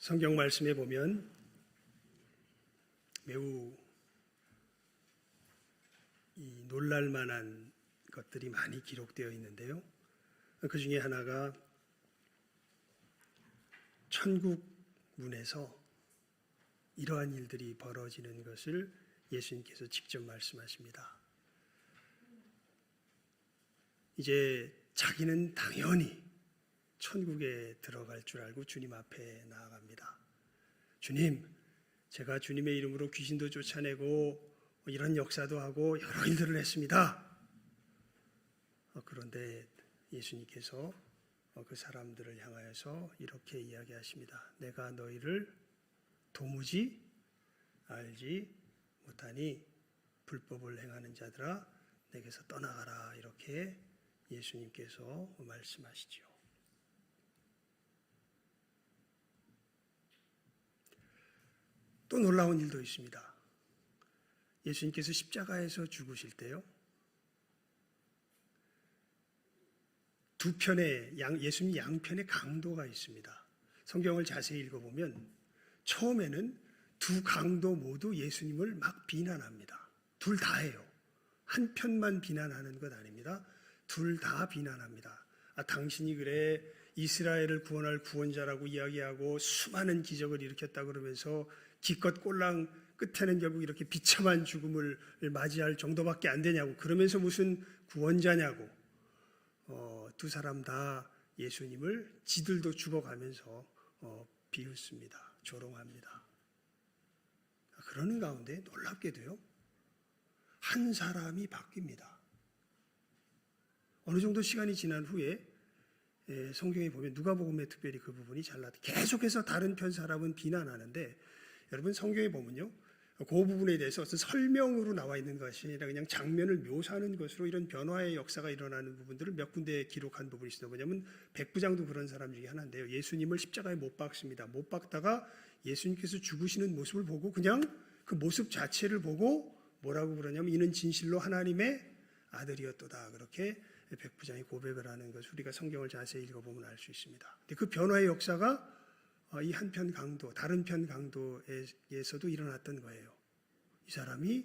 성경 말씀에 보면 매우 놀랄 만한 것들이 많이 기록되어 있는데요. 그 중에 하나가 천국 문에서 이러한 일들이 벌어지는 것을 예수님께서 직접 말씀하십니다. 이제 자기는 당연히 천국에 들어갈 줄 알고 주님 앞에 나아갑니다. 주님, 제가 주님의 이름으로 귀신도 쫓아내고 이런 역사도 하고 여러 일들을 했습니다. 그런데 예수님께서 그 사람들을 향하여서 이렇게 이야기하십니다. 내가 너희를 도무지 알지 못하니 불법을 행하는 자들아 내게서 떠나가라. 이렇게 예수님께서 말씀하시죠. 또 놀라운 일도 있습니다. 예수님께서 십자가에서 죽으실 때요, 두 편의 예수님 양편의 강도가 있습니다. 성경을 자세히 읽어보면 처음에는 두 강도 모두 예수님을 막 비난합니다. 둘 다예요. 한 편만 비난하는 것 아닙니다. 둘 다 비난합니다. 당신이 그래 이스라엘을 구원할 구원자라고 이야기하고 수많은 기적을 일으켰다 그러면서 기껏 꼴랑 끝에는 결국 이렇게 비참한 죽음을 맞이할 정도밖에 안 되냐고, 그러면서 무슨 구원자냐고, 두 사람 다 예수님을 지들도 죽어가면서 비웃습니다. 조롱합니다. 그러는 가운데 놀랍게도요, 한 사람이 바뀝니다. 어느 정도 시간이 지난 후에 성경에 보면 누가복음에 특별히 그 부분이 잘 나타나요. 계속해서 다른 편 사람은 비난하는데, 여러분 성경에 보면요, 그 부분에 대해서 어떤 설명으로 나와 있는 것이 아니라 그냥 장면을 묘사하는 것으로 이런 변화의 역사가 일어나는 부분들을 몇 군데 기록한 부분이 있습니다. 뭐냐면 백부장도 그런 사람 중에 하나인데요. 예수님을 십자가에 못 박습니다. 못 박다가 예수님께서 죽으시는 모습을 보고 그냥 그 모습 자체를 보고 뭐라고 그러냐면 이는 진실로 하나님의 아들이었도다. 그렇게 백부장이 고백을 하는 것을 우리가 성경을 자세히 읽어보면 알 수 있습니다. 근데 그 변화의 역사가 이 한편 강도, 다른 편 강도에서도 일어났던 거예요. 이 사람이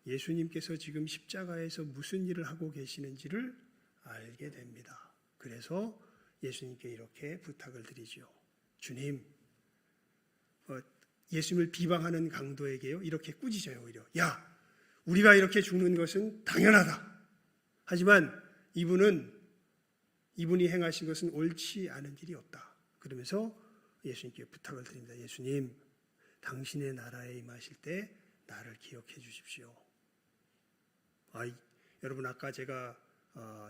예수님께서 지금 십자가에서 무슨 일을 하고 계시는지를 알게 됩니다. 그래서 예수님께 이렇게 부탁을 드리죠. 주님, 예수님을 비방하는 강도에게요, 이렇게 꾸짖어요. 오히려 야, 우리가 이렇게 죽는 것은 당연하다. 하지만 이분이 행하신 것은 옳지 않은 일이 없다. 그러면서 예수님께 부탁을 드립니다. 예수님, 당신의 나라에 임하실 때 나를 기억해 주십시오. 여러분 아까 제가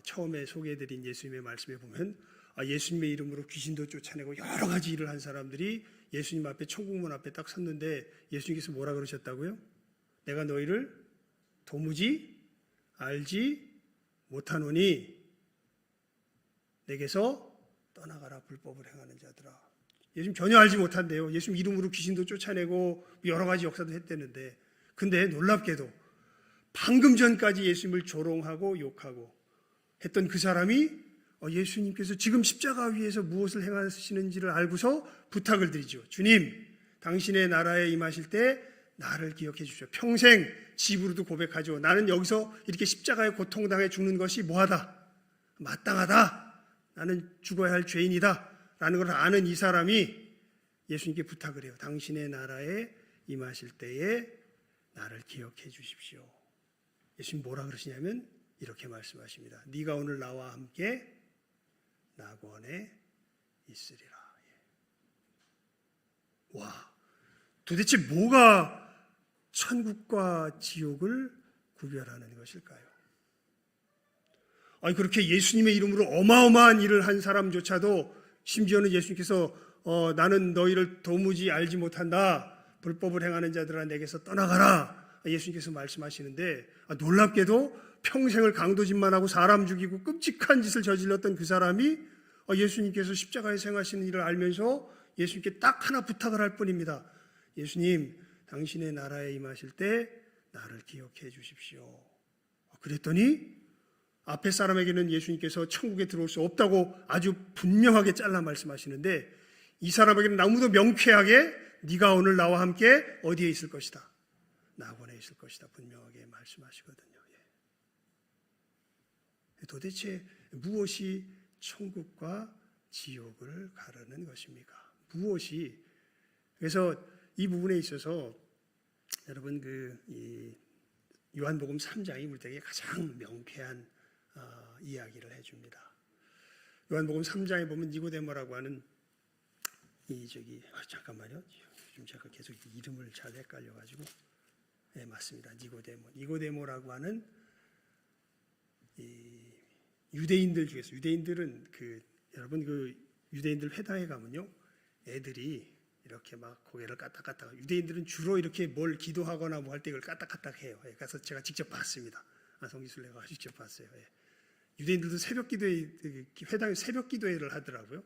처음에 소개해드린 예수님의 말씀에 보면 예수님의 이름으로 귀신도 쫓아내고 여러 가지 일을 한 사람들이 예수님 앞에 천국문 앞에 딱 섰는데 예수님께서 뭐라 그러셨다고요? 내가 너희를 도무지 알지 못하노니 내게서 떠나가라. 불법을 행하는 자들아. 예수님 전혀 알지 못한대요. 예수님 이름으로 귀신도 쫓아내고 여러 가지 역사도 했대는데, 근데 놀랍게도 방금 전까지 예수님을 조롱하고 욕하고 했던 그 사람이 예수님께서 지금 십자가 위에서 무엇을 행하시는지를 알고서 부탁을 드리죠. 주님, 당신의 나라에 임하실 때 나를 기억해 주십시오. 평생 집으로도 고백하죠. 나는 여기서 이렇게 십자가에 고통당해 죽는 것이 뭐하다, 마땅하다, 나는 죽어야 할 죄인이다 라는 걸 아는 이 사람이 예수님께 부탁을 해요. 당신의 나라에 임하실 때에 나를 기억해 주십시오. 예수님 뭐라 그러시냐면 이렇게 말씀하십니다. 네가 오늘 나와 함께 낙원에 있으리라. 와, 도대체 뭐가 천국과 지옥을 구별하는 것일까요? 그렇게 예수님의 이름으로 어마어마한 일을 한 사람조차도, 심지어는 예수님께서 나는 너희를 도무지 알지 못한다. 불법을 행하는 자들아 내게서 떠나가라. 예수님께서 말씀하시는데 놀랍게도 평생을 강도짓만 하고 사람 죽이고 끔찍한 짓을 저질렀던 그 사람이 예수님께서 십자가에서 행하시는 일을 알면서 예수님께 딱 하나 부탁을 할 뿐입니다. 예수님, 당신의 나라에 임하실 때 나를 기억해 주십시오. 그랬더니 앞에 사람에게는 예수님께서 천국에 들어올 수 없다고 아주 분명하게 잘라 말씀하시는데, 이 사람에게는 너무도 명쾌하게 네가 오늘 나와 함께 어디에 있을 것이다. 낙원에 있을 것이다. 분명하게 말씀하시거든요. 도대체 무엇이 천국과 지옥을 가르는 것입니까? 무엇이? 그래서 이 부분에 있어서 여러분 이 요한복음 3장이 우리에게 가장 명쾌한 이야기를 해줍니다. 요한복음 3장에 보면 니고데모라고 하는 잠깐만요. 지금 제가 계속 이름을 잘 헷갈려가지고 네, 맞습니다. 니고데모라고 하는 이 유대인들 중에서 유대인들은 여러분 유대인들 회당에 가면요 애들이 이렇게 막 고개를 까딱까딱 유대인들은 주로 이렇게 뭘 기도하거나 뭐 할 때 이걸 까딱까딱 해요. 그래서 제가 직접 봤습니다. 성지순례가 직접 봤어요. 유대인들도 회당에 새벽 기도회를 하더라고요.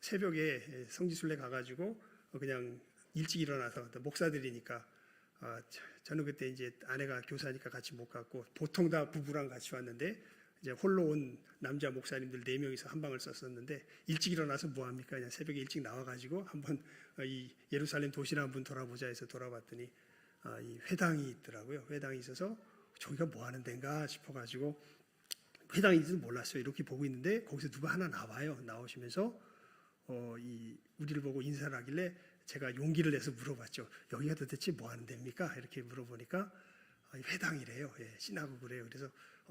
새벽에 성지순례 가가지고 그냥 일찍 일어나서 목사들이니까 저는 그때 이제 아내가 교사니까 같이 못 갔고 보통 다 부부랑 같이 왔는데 이제 홀로 온 남자 목사님들 4명이서 한 방을 썼었는데 일찍 일어나서 뭐 합니까? 그냥 새벽에 일찍 나와가지고 한번 이 예루살렘 도시나 한번 돌아보자 해서 돌아봤더니 이 회당이 있더라고요. 회당이 있어서 저기가 뭐 하는 데인가 싶어가지고 회당인지도 몰랐어요. 이렇게 보고 있는데 거기서 누가 하나 나와요. 나오시면서 우리를 보고 인사를 하길래 제가 용기를 내서 물어봤죠. 여기가 도대체 뭐 하는 데입니까? 이렇게 물어보니까 회당이래요. 시나고그래요. 그래서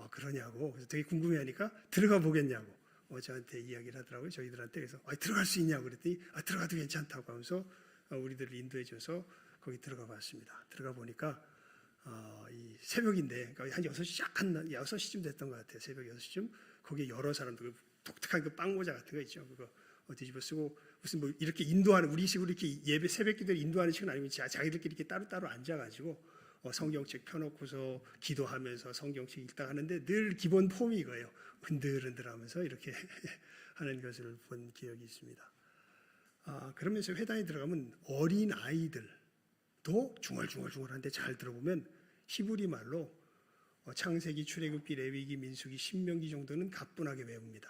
그러냐고. 그래서 되게 궁금해하니까 들어가 보겠냐고 저한테 이야기를 하더라고요. 저희들한테. 그래서 들어갈 수 있냐고 그랬더니 들어가도 괜찮다고 하면서 우리들을 인도해줘서 거기 들어가 봤습니다. 들어가 보니까 이 새벽인데 그러니까 한 6시 한 6시쯤 됐던 것 같아요. 새벽 6시쯤 거기에 여러 사람들 독특한 그 빵모자 같은 거 있죠. 그거 뒤집어 쓰고 무슨 뭐 이렇게 인도하는 우리식으로 이렇게 예배 새벽 기도를 인도하는 식은 아니고 자기들끼리 이렇게 따로따로 앉아가지고 성경책 펴놓고서 기도하면서 성경책 읽다 하는데 늘 기본 폼이 이거예요. 흔들흔들하면서 이렇게 하는 것을 본 기억이 있습니다. 그러면서 회당에 들어가면 어린 아이들도 중얼중얼한데 잘 들어보면 히브리 말로 창세기, 출애굽기, 레위기, 민수기, 신명기 정도는 가뿐하게 외웁니다.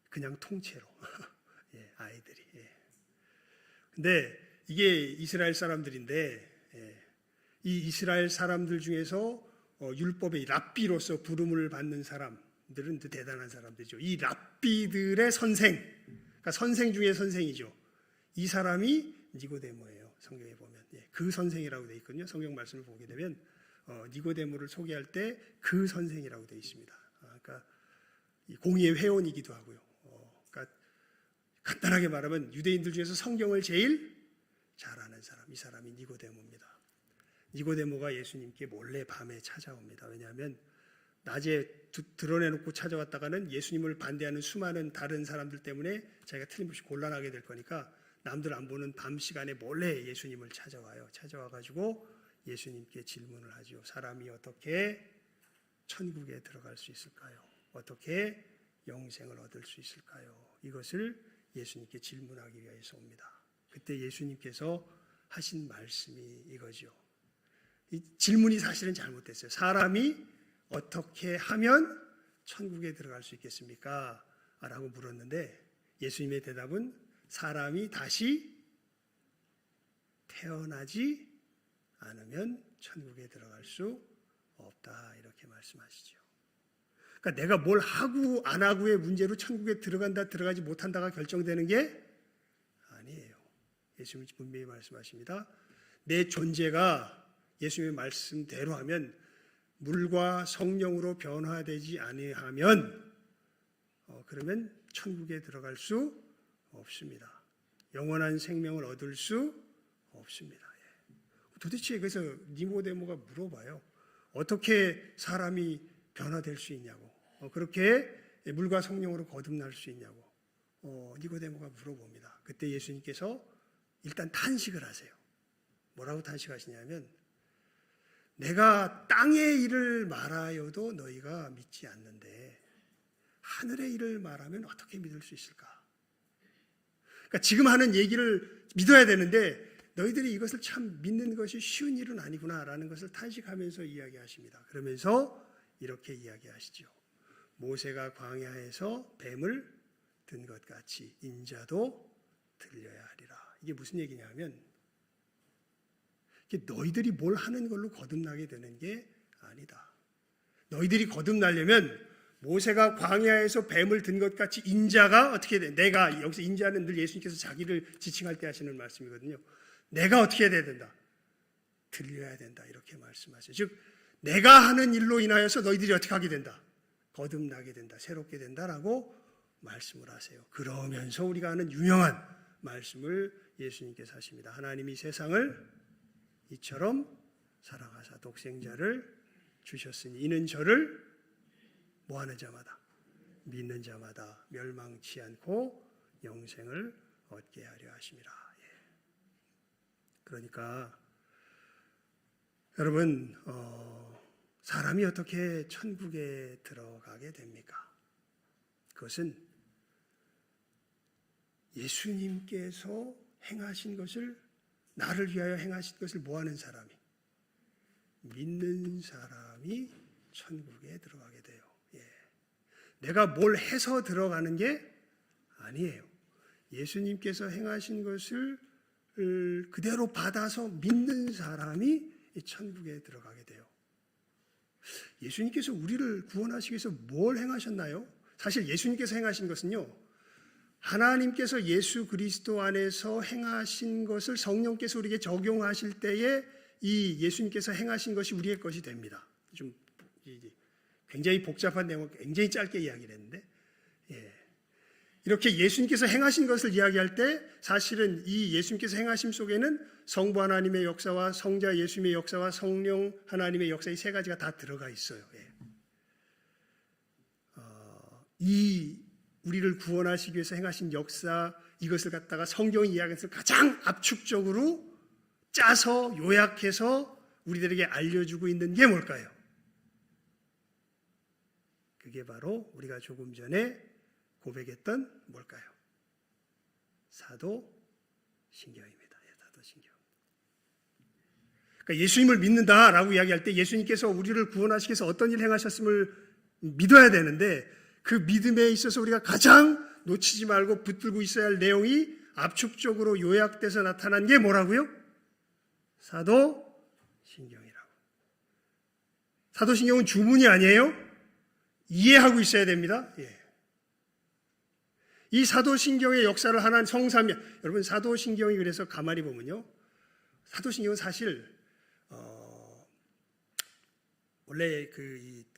그냥 통째로 아이들이. 근데 이게 이스라엘 사람들인데 이 이스라엘 사람들 중에서 율법의 랍비로서 부름을 받는 사람들은 대단한 사람들이죠. 이 랍비들의 선생, 그러니까 선생 중에 선생이죠. 이 사람이 니고데모예요. 성경에 보면 그 선생이라고 되어 있거든요. 성경 말씀을 보게 되면 니고데모를 소개할 때 그 선생이라고 되어 있습니다. 그러니까 공의의 회원이기도 하고요. 그러니까 간단하게 말하면 유대인들 중에서 성경을 제일 잘 아는 사람, 이 사람이 니고데모입니다. 니고데모가 예수님께 몰래 밤에 찾아옵니다. 왜냐하면 낮에 드러내놓고 찾아왔다가는 예수님을 반대하는 수많은 다른 사람들 때문에 자기가 틀림없이 곤란하게 될 거니까 남들 안 보는 밤 시간에 몰래 예수님을 찾아와요. 찾아와가지고 예수님께 질문을 하죠. 사람이 어떻게 천국에 들어갈 수 있을까요? 어떻게 영생을 얻을 수 있을까요? 이것을 예수님께 질문하기 위해서 옵니다. 그때 예수님께서 하신 말씀이 이거죠. 이 질문이 사실은 잘못됐어요. 사람이 어떻게 하면 천국에 들어갈 수 있겠습니까? 라고 물었는데 예수님의 대답은 사람이 다시 태어나지 않으면 천국에 들어갈 수 없다. 이렇게 말씀하시죠. 그러니까 내가 뭘 하고 안 하고의 문제로 천국에 들어간다 들어가지 못한다가 결정되는 게 아니에요. 예수님이 분명히 말씀하십니다. 내 존재가 예수님의 말씀대로 하면 물과 성령으로 변화되지 아니하면 그러면 천국에 들어갈 수 없습니다. 영원한 생명을 얻을 수 없습니다. 도대체 그래서 니고데모가 물어봐요. 어떻게 사람이 변화될 수 있냐고. 그렇게 물과 성령으로 거듭날 수 있냐고. 니고데모가 물어봅니다. 그때 예수님께서 일단 탄식을 하세요. 뭐라고 탄식하시냐면 내가 땅의 일을 말하여도 너희가 믿지 않는데 하늘의 일을 말하면 어떻게 믿을 수 있을까? 그러니까 지금 하는 얘기를 믿어야 되는데 너희들이 이것을 참 믿는 것이 쉬운 일은 아니구나라는 것을 탄식하면서 이야기하십니다. 그러면서 이렇게 이야기하시죠. 모세가 광야에서 뱀을 든 것 같이 인자도 들려야 하리라. 이게 무슨 얘기냐면 너희들이 뭘 하는 걸로 거듭나게 되는 게 아니다. 너희들이 거듭나려면 모세가 광야에서 뱀을 든 것 같이 인자가 어떻게 돼? 내가 여기서 인자는 늘 예수님께서 자기를 지칭할 때 하시는 말씀이거든요. 내가 어떻게 돼야 된다? 들려야 된다. 이렇게 말씀하세요. 즉 내가 하는 일로 인하여서 너희들이 어떻게 하게 된다? 거듭나게 된다. 새롭게 된다라고 말씀을 하세요. 그러면서 우리가 아는 유명한 말씀을 예수님께서 하십니다. 하나님이 세상을 이처럼 사랑하사 독생자를 주셨으니 이는 저를 뭐하는 자마다 믿는 자마다 멸망치 않고 영생을 얻게 하려 하심이라. 그러니까 여러분 사람이 어떻게 천국에 들어가게 됩니까? 그것은 예수님께서 행하신 것을 나를 위하여 행하신 것을 뭐하는 사람이? 믿는 사람이 천국에 들어가게 돼요. 내가 뭘 해서 들어가는 게 아니에요. 예수님께서 행하신 것을 그대로 받아서 믿는 사람이 천국에 들어가게 돼요. 예수님께서 우리를 구원하시기 위해서 뭘 행하셨나요? 사실 예수님께서 행하신 것은요, 하나님께서 예수 그리스도 안에서 행하신 것을 성령께서 우리에게 적용하실 때에 이 예수님께서 행하신 것이 우리의 것이 됩니다. 좀 굉장히 복잡한 내용을 굉장히 짧게 이야기를 했는데, 이렇게 예수님께서 행하신 것을 이야기할 때 사실은 이 예수님께서 행하심 속에는 성부 하나님의 역사와 성자 예수님의 역사와 성령 하나님의 역사 이 세 가지가 다 들어가 있어요. 이 우리를 구원하시기 위해서 행하신 역사 이것을 갖다가 성경이 이야기하는 것을 가장 압축적으로 짜서 요약해서 우리들에게 알려주고 있는 게 뭘까요? 그게 바로 우리가 조금 전에 고백했던 뭘까요? 사도신경입니다. 사도신경. 그러니까 예수님을 믿는다라고 이야기할 때 예수님께서 우리를 구원하시기 위해서 어떤 일을 행하셨음을 믿어야 되는데 그 믿음에 있어서 우리가 가장 놓치지 말고 붙들고 있어야 할 내용이 압축적으로 요약돼서 나타난 게 뭐라고요? 사도신경이라고. 사도신경은 주문이 아니에요. 이해하고 있어야 됩니다. 이 사도신경의 역사를 하나님 성삼위, 여러분 사도신경이 그래서 가만히 보면요, 사도신경은 사실 원래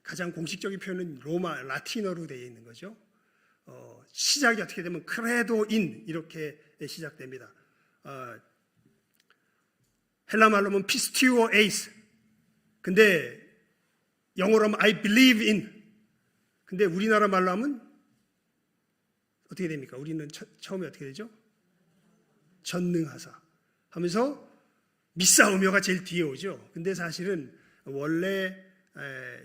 가장 공식적인 표현은 로마 라틴어로 되어 있는 거죠. 시작이 어떻게 되면 크레도인 이렇게 시작됩니다. 헬라 말로 하면 피스티오 에이스. 근데 영어로 하면 I believe in. 근데 우리나라 말로 하면 어떻게 됩니까? 우리는 처음에 어떻게 되죠? 전능하사 하면서 믿사오며가 제일 뒤에 오죠. 근데 사실은 원래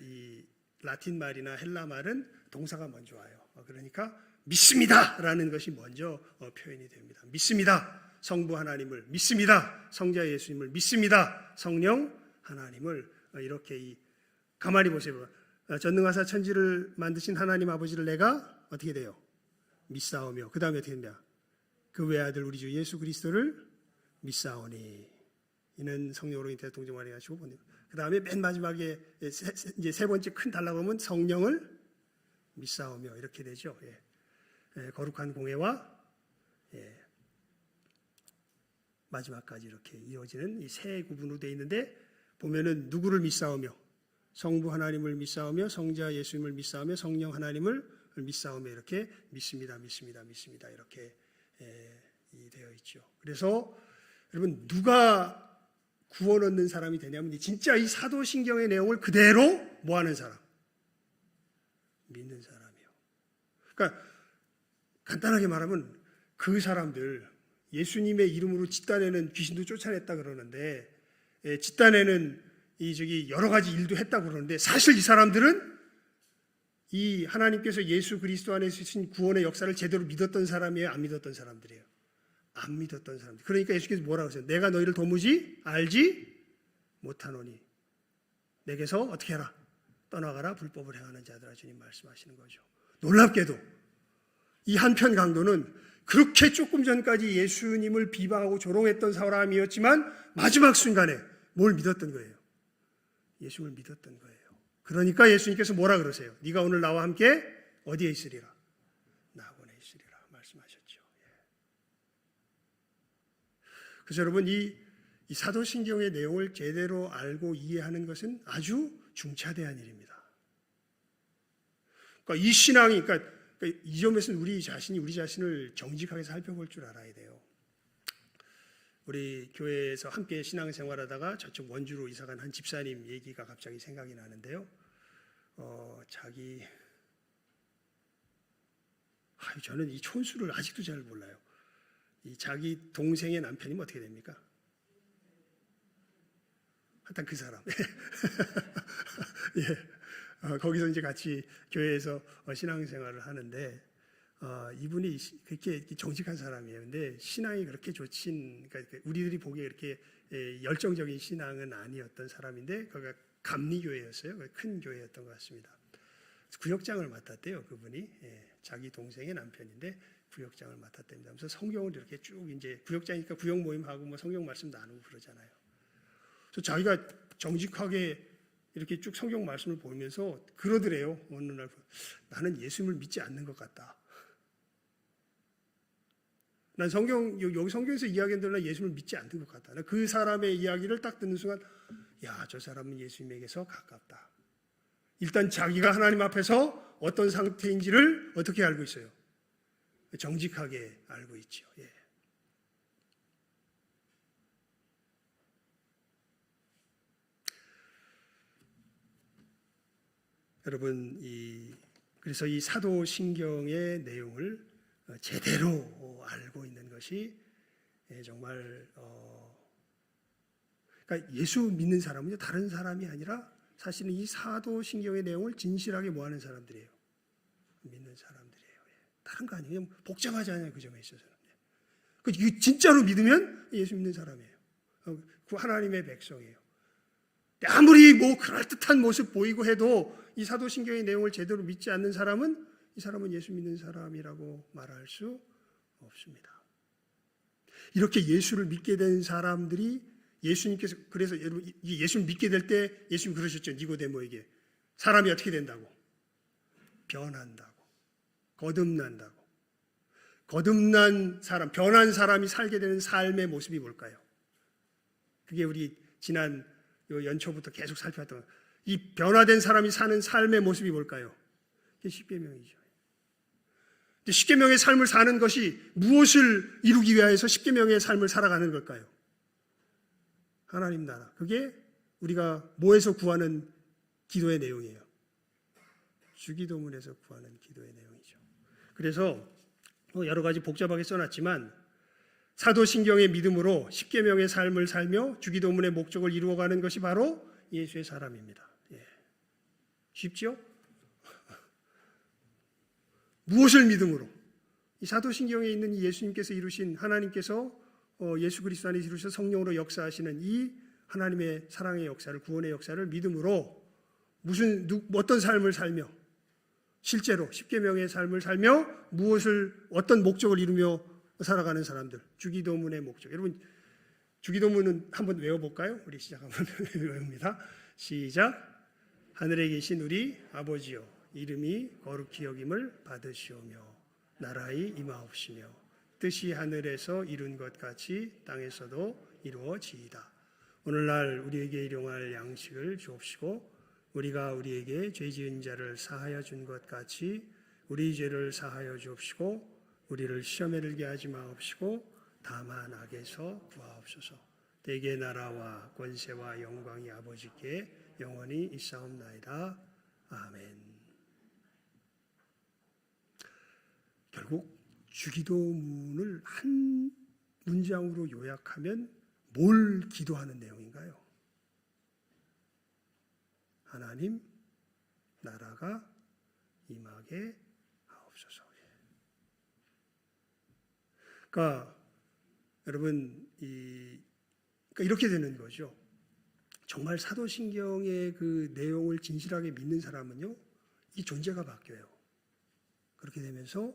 이 라틴 말이나 헬라 말은 동사가 먼저 와요. 그러니까 믿습니다라는 것이 먼저 표현이 됩니다. 믿습니다. 성부 하나님을 믿습니다. 성자 예수님을 믿습니다. 성령 하나님을 이렇게 가만히 보세요. 전능하사 천지를 만드신 하나님 아버지를 내가 어떻게 돼요? 믿사오며 그 다음에 어떻게 됩니까? 그 외아들 우리 주 예수 그리스도를 믿사오니 이는 성령으로 잉태하여 동정 마리아 주고 보내요. 그 다음에 맨 마지막에 이제 세 번째 큰 단락 보면 성령을 믿사오며 이렇게 되죠. 거룩한 공회와 마지막까지 이렇게 이어지는 이 세 구분으로 되어 있는데 보면은 누구를 믿사오며 성부 하나님을 믿사오며 성자 예수님을 믿사오며 성령 하나님을 믿사오며 이렇게 믿습니다 이렇게 되어 있죠. 그래서 여러분 누가 구원 얻는 사람이 되냐면 진짜 이 사도신경의 내용을 그대로 뭐하는 사람? 믿는 사람이요. 그러니까 간단하게 말하면 그 사람들 예수님의 이름으로 집단에는 귀신도 쫓아냈다 그러는데 집단에는 여러 가지 일도 했다고 그러는데 사실 이 사람들은 이 하나님께서 예수 그리스도 안에 주신 구원의 역사를 제대로 믿었던 사람이에요? 안 믿었던 사람들이에요? 안 믿었던 사람들. 그러니까 예수께서 뭐라고 하세요? 내가 너희를 도무지 알지 못하노니 내게서 어떻게 해라? 떠나가라 불법을 행하는 자들아 주님 말씀하시는 거죠. 놀랍게도 이 한편 강도는 그렇게 조금 전까지 예수님을 비방하고 조롱했던 사람이었지만 마지막 순간에 뭘 믿었던 거예요? 예수를 믿었던 거예요. 그러니까 예수님께서 뭐라 그러세요? 네가 오늘 나와 함께 어디에 있으리라? 낙원에 있으리라 말씀하셨죠. 그래서 여러분 이 사도신경의 내용을 제대로 알고 이해하는 것은 아주 중차대한 일입니다. 그러니까 이 신앙이 그러니까 이 점에서는 우리 자신을 정직하게 살펴볼 줄 알아야 돼요. 우리 교회에서 함께 신앙생활하다가 저쪽 원주로 이사간 한 집사님 얘기가 갑자기 생각이 나는데요. 저는 이 촌수를 아직도 잘 몰라요. 이 자기 동생의 남편이면 어떻게 됩니까? 하여튼 그 사람. 예. 거기서 이제 같이 교회에서 신앙생활을 하는데 이분이 그렇게 정직한 사람이에요. 근데 신앙이 그렇게 그러니까 우리들이 보기에 그렇게 열정적인 신앙은 아니었던 사람인데 거기가 감리교회였어요. 큰 교회였던 것 같습니다. 구역장을 맡았대요. 그분이 자기 동생의 남편인데 구역장을 맡았답니다. 그래서 성경을 이렇게 쭉 이제 구역장이니까 구역 모임하고 뭐 성경 말씀 나누고 그러잖아요. 그래서 자기가 정직하게 이렇게 쭉 성경 말씀을 보면서 그러더래요. 어느 날 나는 예수님을 믿지 않는 것 같다. 난 여기 성경에서 이야기한 대로 예수님을 믿지 않는 것 같다. 그 사람의 이야기를 딱 듣는 순간 저 사람은 예수님에게서 가깝다. 일단 자기가 하나님 앞에서 어떤 상태인지를 어떻게 알고 있어요? 정직하게 알고 있죠. 여러분 그래서 이 사도신경의 내용을 제대로 알고 있는 것이 정말 그러니까 예수 믿는 사람은요 다른 사람이 아니라 사실은 이 사도신경의 내용을 진실하게 뭐하는 사람들이에요. 믿는 사람들이에요. 다른 거 아니에요. 복잡하지 않아요. 그 점에 있어서는. 진짜로 믿으면 예수 믿는 사람이에요. 그 하나님의 백성이에요. 아무리 뭐 그럴듯한 모습 보이고 해도 이 사도신경의 내용을 제대로 믿지 않는 사람은 이 사람은 예수 믿는 사람이라고 말할 수 없습니다. 이렇게 예수를 믿게 된 사람들이 예수님께서 그래서 여러분 예수를 믿게 될 때 예수님 그러셨죠. 니고데모에게 사람이 어떻게 된다고? 변한다고. 거듭난다고. 거듭난 사람, 변한 사람이 살게 되는 삶의 모습이 뭘까요? 그게 우리 지난 연초부터 계속 살펴왔던 이 변화된 사람이 사는 삶의 모습이 뭘까요? 그게 십계명이죠. 십계명의 삶을 사는 것이 무엇을 이루기 위해서 십계명의 삶을 살아가는 걸까요? 하나님 나라. 그게 우리가 뭐에서 구하는 기도의 내용이에요? 주기도문에서 구하는 기도의 내용이죠. 그래서 여러 가지 복잡하게 써놨지만 사도신경의 믿음으로 십계명의 삶을 살며 주기도문의 목적을 이루어가는 것이 바로 예수의 사람입니다. 쉽죠? 무엇을 믿음으로? 이 사도신경에 있는 예수님께서 이루신 하나님께서 예수 그리스도 안에 이루셔서 성령으로 역사하시는 이 하나님의 사랑의 역사를 구원의 역사를 믿음으로 어떤 삶을 살며 실제로 십계명의 삶을 살며 어떤 목적을 이루며 살아가는 사람들 주기도문의 목적. 여러분 주기도문은 한번 외워볼까요? 우리 시작 한번 외웁니다. 시작. 하늘에 계신 우리 아버지여 이름이 거룩히 여김을 받으시오며 나라의 임하옵시며 뜻이 하늘에서 이룬 것 같이 땅에서도 이루어지이다. 오늘날 우리에게 일용할 양식을 주옵시고 우리가 우리에게 죄 지은 자를 사하여 준 것 같이 우리 죄를 사하여 주옵시고 우리를 시험에 들게 하지 마옵시고 다만 악에서 구하옵소서. 대개 나라와 권세와 영광이 아버지께 영원히 있사옵나이다. 아멘. 결국 주기도문을 한 문장으로 요약하면 뭘 기도하는 내용인가요? 하나님 나라가 임하게 하옵소서. 그러니까 여러분 그러니까 이렇게 되는 거죠. 정말 사도신경의 그 내용을 진실하게 믿는 사람은요, 이 존재가 바뀌어요. 그렇게 되면서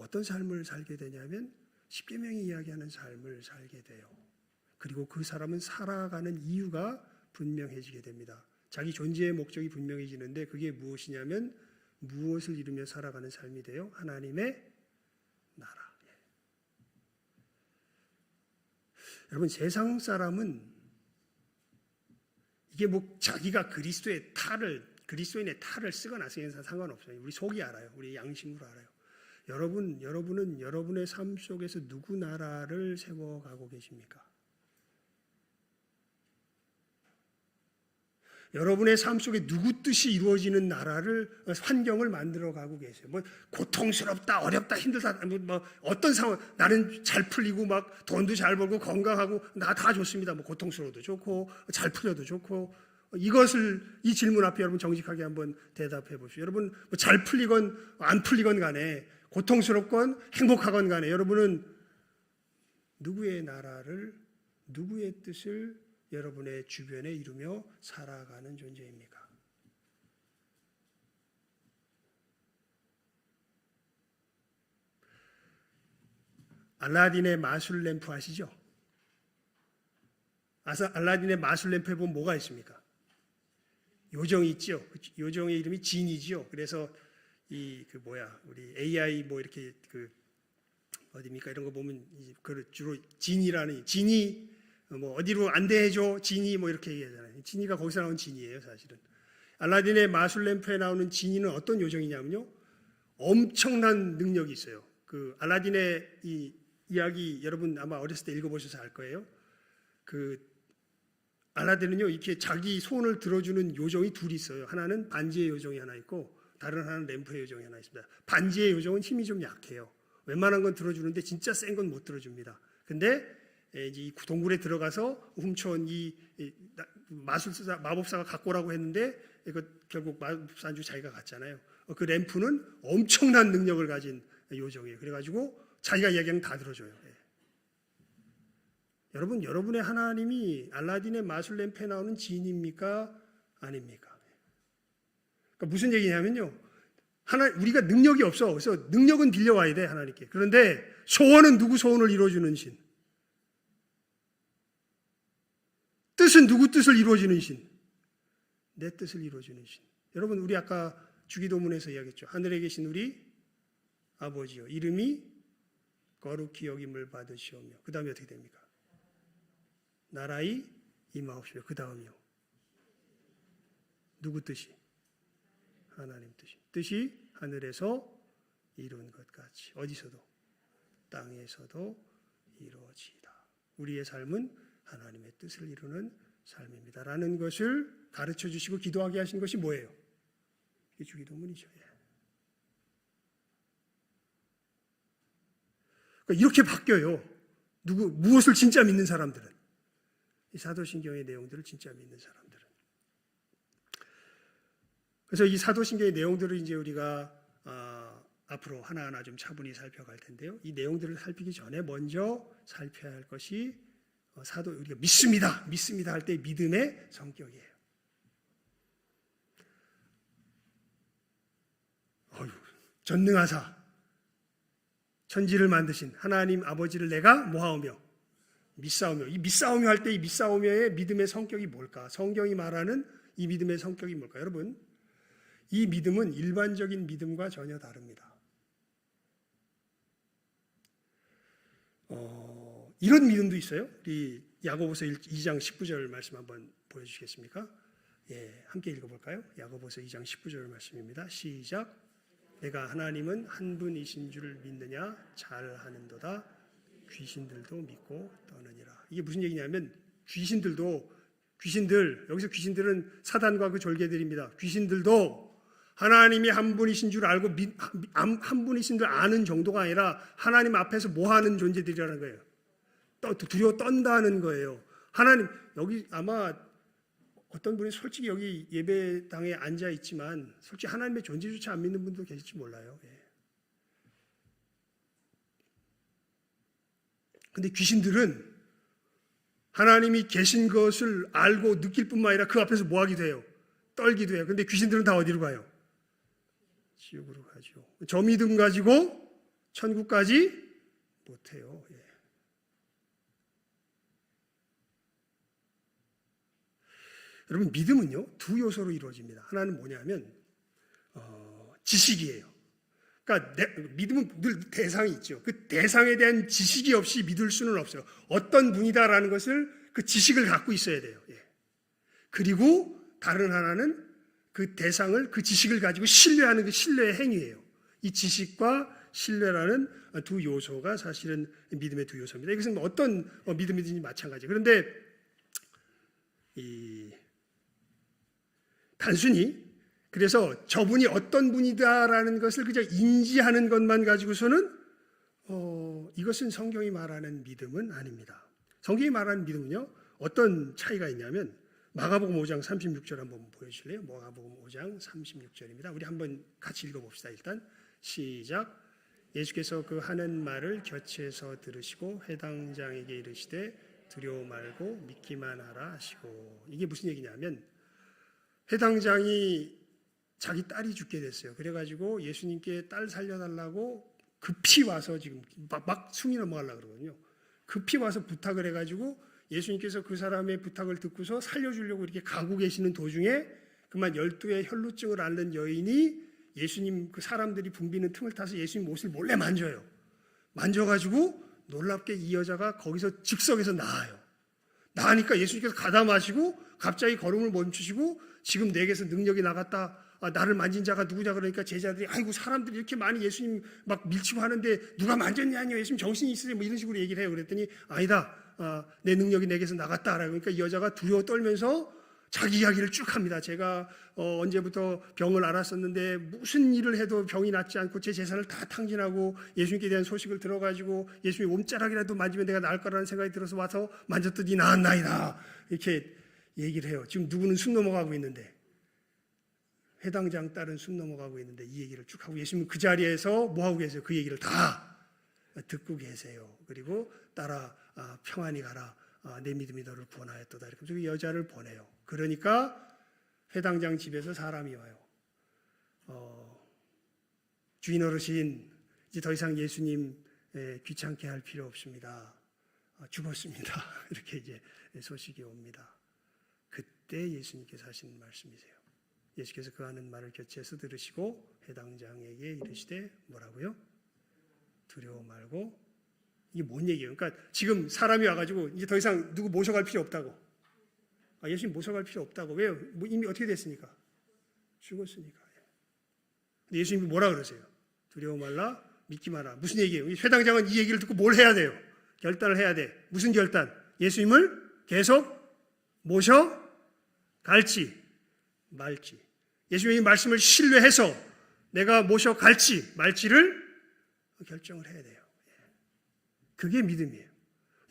어떤 삶을 살게 되냐면 십계명이 이야기하는 삶을 살게 돼요. 그리고 그 사람은 살아가는 이유가 분명해지게 됩니다. 자기 존재의 목적이 분명해지는데 그게 무엇이냐면 무엇을 이루며 살아가는 삶이 돼요? 하나님의 나라. 여러분, 세상 사람은 이게 뭐 자기가 그리스도인의 탈을 쓰거나 쓰거나 상관없어요. 우리 속이 알아요. 우리 양심으로 알아요. 여러분은 여러분의 삶 속에서 누구 나라를 세워가고 계십니까? 여러분의 삶 속에 누구 뜻이 이루어지는 나라를, 환경을 만들어가고 계세요. 뭐 고통스럽다, 어렵다, 힘들다, 뭐 어떤 상황, 나는 잘 풀리고 막 돈도 잘 벌고 건강하고 나 다 좋습니다. 뭐 고통스러워도 좋고 잘 풀려도 좋고, 이 질문 앞에 여러분 정직하게 한번 대답해 보십시오. 여러분, 뭐 잘 풀리건 안 풀리건 간에, 고통스럽건 행복하건 간에 여러분은 누구의 나라를, 누구의 뜻을 여러분의 주변에 이루며 살아가는 존재입니까? 알라딘의 마술 램프 아시죠? 알라딘의 마술 램프에 보면 뭐가 있습니까? 요정이 있죠. 요정의 이름이 진이죠. 그래서 우리 AI 뭐 이렇게 어디입니까? 이런 거 보면 주로 진이 뭐 어디로 안대해줘 진이 뭐 이렇게 얘기하잖아요. 진이가 거기서 나온 진이에요, 사실은. 알라딘의 마술 램프에 나오는 진이는 어떤 요정이냐면요, 엄청난 능력이 있어요. 그 알라딘의 이 이야기 여러분 아마 어렸을 때 읽어보셔서 알 거예요. 알라딘은요, 이렇게 자기 손을 들어주는 요정이 둘이 있어요. 하나는 반지의 요정이 하나 있고 다른 하나는 램프의 요정이 하나 있습니다. 반지의 요정은 힘이 좀 약해요. 웬만한 건 들어주는데 진짜 센 건 못 들어줍니다. 근데 이 동굴에 들어가서 훔쳐온 이 마법사가 갖고 오라고 했는데 이거 결국 마법사인 줄 자기가 갔잖아요. 그 램프는 엄청난 능력을 가진 요정이에요. 그래가지고 자기가 이야기하면 다 들어줘요. 여러분, 여러분의 하나님이 알라딘의 마술 램프에 나오는 진입니까? 아닙니까? 그러니까 무슨 얘기냐면요, 우리가 능력이 없어. 그래서 능력은 빌려와야 돼, 하나님께. 그런데 소원은 누구 소원을 이루어주는 신? 뜻은 누구 뜻을 이루어주는 신? 내 뜻을 이루어주는 신. 여러분, 우리 아까 주기도문에서 이야기했죠. 하늘에 계신 우리 아버지요, 이름이 거룩히 여김을 받으시오며, 그 다음에 어떻게 됩니까? 나라의 임하옵시며, 그 다음이요, 누구 뜻이? 하나님 뜻이 하늘에서 이룬 것 같이 어디서도 땅에서도 이루어지이다. 우리의 삶은 하나님의 뜻을 이루는 삶입니다 라는 것을 가르쳐 주시고 기도하게 하신 것이 뭐예요? 이게 주기도문이죠. 그러니까 이렇게 바뀌어요. 무엇을 진짜 믿는 사람들은, 이 사도신경의 내용들을 진짜 믿는 사람들은. 그래서 이 사도신경의 내용들을 이제 우리가 앞으로 하나하나 좀 차분히 살펴갈 텐데요. 이 내용들을 살피기 전에 먼저 살펴야 할 것이 우리가 믿습니다 할 때 믿음의 성격이에요. 전능하사 천지를 만드신 하나님 아버지를 내가 뭐하오며? 믿사오며. 이 믿사오며 할 때 이 믿사오며의 믿음의 성격이 뭘까? 성경이 말하는 이 믿음의 성격이 뭘까? 여러분, 이 믿음은 일반적인 믿음과 전혀 다릅니다. 이런 믿음도 있어요. 우리 야고보서 2장 19절 말씀 한번 보여주시겠습니까? 함께 읽어볼까요? 야고보서 2장 19절 말씀입니다. 시작. 내가 하나님은 한 분이신 줄 믿느냐? 잘하는도다. 귀신들도 믿고 떠느니라. 이게 무슨 얘기냐면 여기서 귀신들은 사단과 그 졸개들입니다. 귀신들도 하나님이 한 분이신 줄 알고 한 분이신 줄 아는 정도가 아니라 하나님 앞에서 뭐하는 존재들이라는 거예요. 두려워 떤다는 거예요. 하나님, 여기 아마 어떤 분이 솔직히 여기 예배당에 앉아 있지만 솔직히 하나님의 존재조차 안 믿는 분도 계실지 몰라요. 근데 귀신들은 하나님이 계신 것을 알고 느낄 뿐만 아니라 그 앞에서 뭐 하기도 해요? 떨기도 해요. 근데 귀신들은 다 어디로 가요? 지옥으로 가죠. 저 믿음 가지고 천국까지 못해요. 예. 여러분, 믿음은요 두 요소로 이루어집니다. 하나는 뭐냐면 지식이에요. 그러니까 믿음은 늘 대상이 있죠. 그 대상에 대한 지식이 없이 믿을 수는 없어요. 어떤 분이다라는 것을 그 지식을 갖고 있어야 돼요. 예. 그리고 다른 하나는 그 대상을, 그 지식을 가지고 신뢰하는 그 신뢰의 행위예요. 이 지식과 신뢰라는 두 요소가 사실은 믿음의 두 요소입니다. 이것은 어떤 믿음이든지 마찬가지예요. 그런데 단순히 그래서 저분이 어떤 분이다라는 것을 그저 인지하는 것만 가지고서는 이것은 성경이 말하는 믿음은 아닙니다. 성경이 말하는 믿음은요 어떤 차이가 있냐면 마가복음 5장 36절 한번 보여주실래요? 마가복음 5장 36절입니다. 우리 한번 같이 읽어봅시다. 일단 시작. 예수께서 그 하는 말을 곁에서 들으시고 회당장에게 이르시되 두려워 말고 믿기만 하라 하시고. 이게 무슨 얘기냐면 회당장이 자기 딸이 죽게 됐어요. 그래가지고 예수님께 딸 살려달라고 급히 와서 지금 막 숨이 넘어가려고 그러거든요. 급히 와서 부탁을 해가지고 예수님께서 그 사람의 부탁을 듣고서 살려주려고 이렇게 가고 계시는 도중에 그만 12의 혈루증을 앓는 여인이 예수님 그 사람들이 붐비는 틈을 타서 예수님 옷을 몰래 만져요. 만져가지고 놀랍게 이 여자가 거기서 즉석에서 나아요. 나으니까 예수님께서 가다마시고 갑자기 걸음을 멈추시고 지금 내게서 능력이 나갔다. 나를 만진 자가 누구냐 그러니까 제자들이 아이고 사람들이 이렇게 많이 예수님 막 밀치고 하는데 누가 만졌냐뇨 예수님 정신이 있으세요 뭐 이런 식으로 얘기를 해요. 그랬더니 아니다 내 능력이 내게서 나갔다. 그러니까 이 여자가 두려워 떨면서 자기 이야기를 쭉 합니다. 제가 언제부터 병을 앓았었는데 무슨 일을 해도 병이 낫지 않고 제 재산을 다 탕진하고 예수님께 대한 소식을 들어가지고 예수님 몸자락이라도 만지면 내가 나을 거라는 생각이 들어서 와서 만졌더니 나았나이다. 이렇게 얘기를 해요. 지금 누구는 숨 넘어가고 있는데 회당장 딸은 숨 넘어가고 있는데 이 얘기를 쭉 하고 예수님은 그 자리에서 뭐 하고 계세요? 그 얘기를 다 듣고 계세요. 그리고 따라 평안히 가라. 내 믿음이 너를 구원하였도다. 이렇게 그 여자를 보내요. 그러니까 회당장 집에서 사람이 와요. 주인 어르신 이제 더 이상 예수님 귀찮게 할 필요 없습니다. 죽었습니다. 이렇게 이제 소식이 옵니다. 그때 예수님께서 하신 말씀이세요. 예수께서 그 하는 말을 곁에서 들으시고 회당장에게 이르시되 뭐라고요? 두려워 말고. 이게 뭔 얘기예요? 그러니까 지금 사람이 와가지고 이제 더 이상 누구 모셔갈 필요 없다고. 예수님 모셔갈 필요 없다고. 왜요? 이미 어떻게 됐으니까? 죽었으니까. 근데 예수님이 뭐라 그러세요? 두려워 말라, 믿기 마라. 무슨 얘기예요? 회당장은 이 얘기를 듣고 뭘 해야 돼요? 결단을 해야 돼. 무슨 결단? 예수님을 계속 모셔갈지 말지. 예수님의 말씀을 신뢰해서 내가 모셔갈지 말지를 결정을 해야 돼요. 그게 믿음이에요.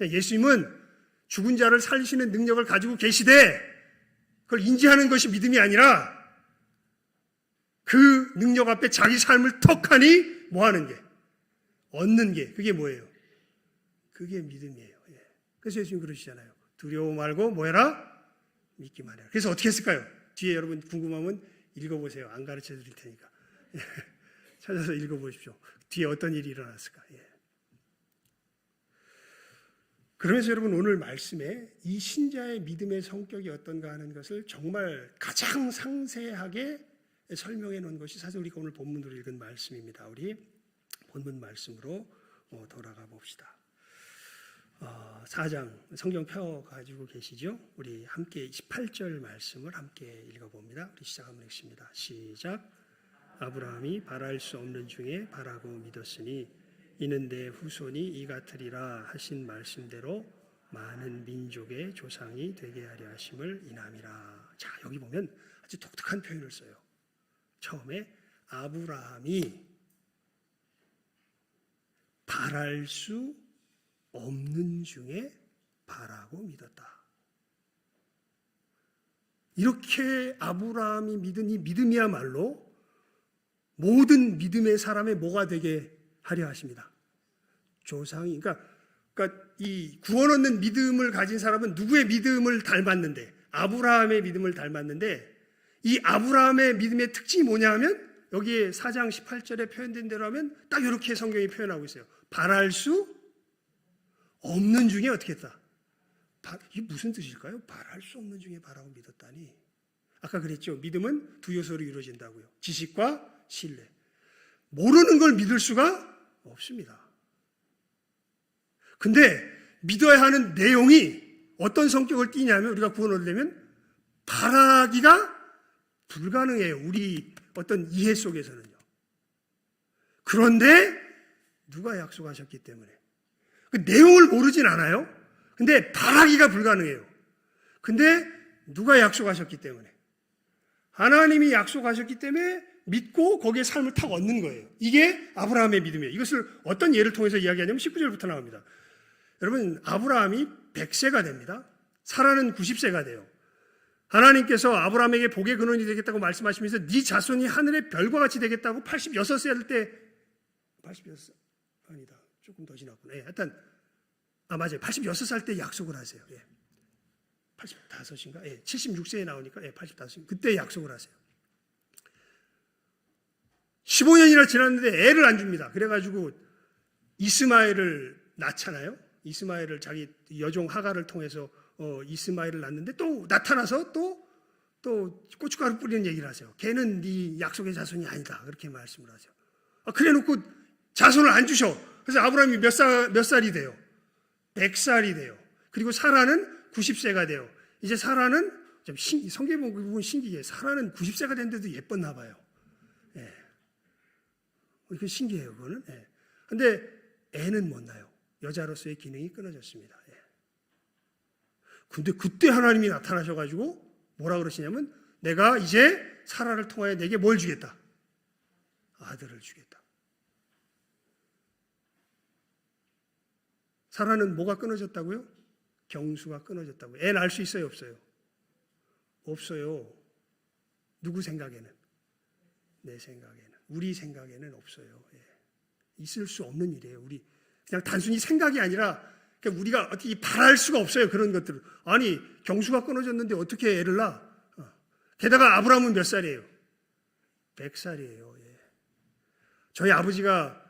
예수님은 죽은 자를 살리시는 능력을 가지고 계시되 그걸 인지하는 것이 믿음이 아니라 그 능력 앞에 자기 삶을 턱하니 뭐하는 게? 얻는 게. 그게 뭐예요? 그게 믿음이에요. 그래서 예수님 그러시잖아요. 두려워 말고 뭐해라? 믿기만 해라. 그래서 어떻게 했을까요? 뒤에 여러분 궁금하면 읽어보세요. 안 가르쳐 드릴 테니까. 찾아서 읽어보십시오. 뒤에 어떤 일이 일어났을까? 그러면서 여러분 오늘 말씀에 이 신자의 믿음의 성격이 어떤가 하는 것을 정말 가장 상세하게 설명해 놓은 것이 사실 우리가 오늘 본문으로 읽은 말씀입니다. 우리 본문 말씀으로 돌아가 봅시다. 4장 성경 펴 가지고 계시죠? 우리 함께 18절 말씀을 함께 읽어봅니다. 우리 시작 한번 읽습니다. 시작. 아브라함이 바랄 수 없는 중에 바라고 믿었으니 이는 내 후손이 이 같으리라 하신 말씀대로 많은 민족의 조상이 되게 하려 하심을 인함이라. 자, 여기 보면 아주 독특한 표현을 써요. 처음에 아브라함이 바랄 수 없는 중에 바라고 믿었다. 이렇게 아브라함이 믿은 이 믿음이야말로 모든 믿음의 사람의 뭐가 되게 하려 하십니다. 조상이 그러니까 이 구원 얻는 믿음을 가진 사람은 누구의 믿음을 닮았는데? 아브라함의 믿음을 닮았는데 이 아브라함의 믿음의 특징이 뭐냐 하면 여기에 4장 18절에 표현된 대로 하면 딱 이렇게 성경이 표현하고 있어요. 바랄 수 없는 중에 어떻게 했다? 이게 무슨 뜻일까요? 바랄 수 없는 중에 바라고 믿었다니. 아까 그랬죠. 믿음은 두 요소로 이루어진다고요. 지식과 신뢰. 모르는 걸 믿을 수가 없습니다. 근데 믿어야 하는 내용이 어떤 성격을 띠냐면 우리가 구원을 얻으려면 바라기가 불가능해요. 우리 어떤 이해 속에서는요. 그런데 누가 약속하셨기 때문에 그 내용을 모르진 않아요. 근데 바라기가 불가능해요. 근데 누가 약속하셨기 때문에 하나님이 약속하셨기 때문에 믿고 거기에 삶을 탁 얻는 거예요. 이게 아브라함의 믿음이에요. 이것을 어떤 예를 통해서 이야기하냐면 19절부터 나옵니다. 여러분 아브라함이 100세가 됩니다. 사라는 90세가 돼요. 하나님께서 아브라함에게 복의 근원이 되겠다고 말씀하시면서 네 자손이 하늘의 별과 같이 되겠다고 86세 때 86살 아니다. 조금 더 지났구나. 예, 하여튼 맞아요. 86살 때 약속을 하세요. 예. 85인가? 예, 76세에 나오니까 예, 85. 그때 약속을 하세요. 15년이나 지났는데 애를 안 줍니다. 그래가지고 이스마엘을 낳잖아요. 이스마엘을 자기 여종 하가를 통해서 이스마엘을 낳는데 또 나타나서 또 고춧가루 뿌리는 얘기를 하세요. 걔는 네 약속의 자손이 아니다. 그렇게 말씀을 하세요. 그래놓고 자손을 안 주셔. 그래서 아브라함이 몇 살이 돼요? 100살이 돼요. 그리고 사라는 90세가 돼요. 이제 사라는 좀 성경에 보면 그 부분 신기해요. 사라는 90세가 됐는데도 예뻤나 봐요. 예. 그 신기해요. 그거는. 예. 근데 애는 못 낳아요. 여자로서의 기능이 끊어졌습니다. 예. 근데 그때 하나님이 나타나셔가지고 뭐라 그러시냐면 내가 이제 사라를 통하여 내게 뭘 주겠다? 아들을 주겠다. 사라는 뭐가 끊어졌다고요? 경수가 끊어졌다고요. 애 낳을 수 있어요? 없어요? 없어요. 누구 생각에는? 내 생각에는. 우리 생각에는 없어요. 예. 있을 수 없는 일이에요. 우리 그냥 단순히 생각이 아니라 그러니까 우리가 어떻게 바랄 수가 없어요. 그런 것들을. 아니 경수가 끊어졌는데 어떻게 애를 낳아? 게다가 아브라함은 몇 살이에요? 100살이에요. 예. 저희 아버지가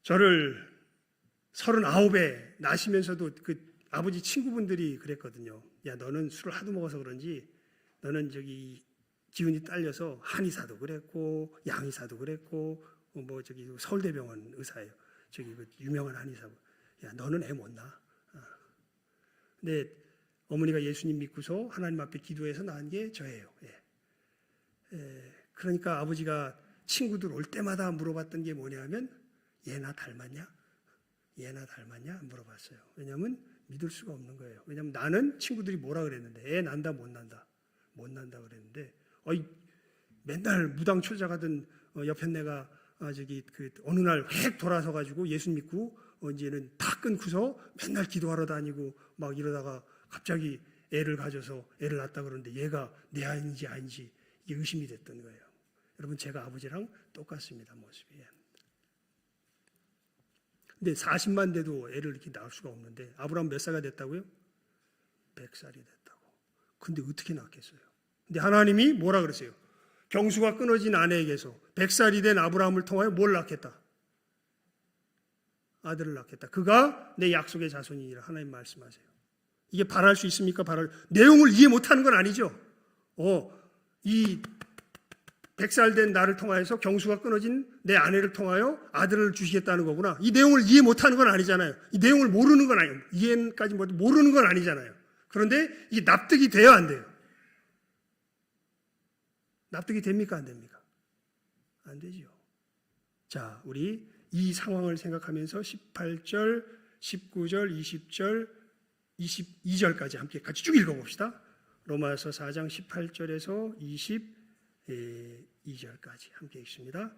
저를 39에 낳으시면서도 그 아버지 친구분들이 그랬거든요. 야 너는 술을 하도 먹어서 그런지 너는 저기 기운이 딸려서 한의사도 그랬고 양의사도 그랬고 뭐 저기 서울대병원 의사예요. 저기 그 유명한 한의사고. 야 너는 애 못 낳아. 근데 어머니가 예수님 믿고서 하나님 앞에 기도해서 낳은 게 저예요. 예. 그러니까 아버지가 친구들 올 때마다 물어봤던 게 뭐냐면 얘나 닮았냐? 얘나 닮았냐? 물어봤어요. 왜냐하면 믿을 수가 없는 거예요. 왜냐하면 나는 친구들이 뭐라 그랬는데 애 난다 못 난다. 못 난다 그랬는데 맨날 무당초자가던 옆에 내가 저기 그 어느 날 획 돌아서 가지고 예수 믿고 이제는 다 끊고서 맨날 기도하러 다니고 막 이러다가 갑자기 애를 가져서 애를 낳았다 그러는데 얘가 내 아이인지 아닌지 이게 의심이 됐던 거예요. 여러분 제가 아버지랑 똑같습니다. 모습이. 근데 40만 돼도 애를 이렇게 낳을 수가 없는데 아브라함 몇 살가 됐다고요? 100살이 됐다고. 근데 어떻게 낳겠어요? 근데 하나님이 뭐라 그러세요? 경수가 끊어진 아내에게서 100살이 된 아브라함을 통하여 뭘 낳겠다? 아들을 낳겠다. 그가 내 약속의 자손이니라 하나님 말씀하세요. 이게 바랄 수 있습니까? 내용을 이해 못하는 건 아니죠. 이 100살 된 나를 통하여서 경수가 끊어진 내 아내를 통하여 아들을 주시겠다는 거구나. 이 내용을 이해 못하는 건 아니잖아요. 이 내용을 모르는 건 아니에요. 이해까지 모르는 건 아니잖아요. 그런데 이게 납득이 돼야 안 돼요. 납득이 됩니까? 안 됩니까? 안 되지요. 자, 우리 이 상황을 생각하면서 18절, 19절, 20절, 22절까지 함께 같이 쭉 읽어봅시다. 로마서 4장 18절에서 22절까지 함께 읽습니다.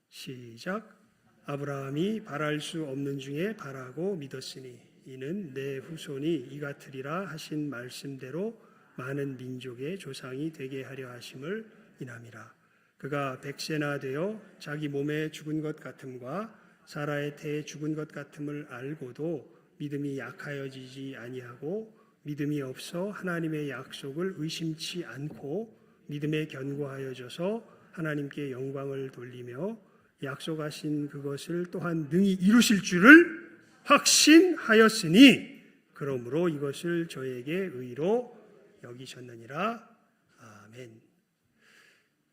시작. 아브라함이 바랄 수 없는 중에 바라고 믿었으니 이는 내 후손이 이 같으리라 하신 말씀대로 많은 민족의 조상이 되게 하려 하심을 인함이라. 그가 100세나 되어 자기 몸에 죽은 것 같음과 사라의 태에 죽은 것 같음을 알고도 믿음이 약하여지지 아니하고 믿음이 없어 하나님의 약속을 의심치 않고 믿음에 견고하여져서 하나님께 영광을 돌리며 약속하신 그것을 또한 능히 이루실 줄을 확신하였으니 그러므로 이것을 저에게 의로 여기셨느니라. 아멘.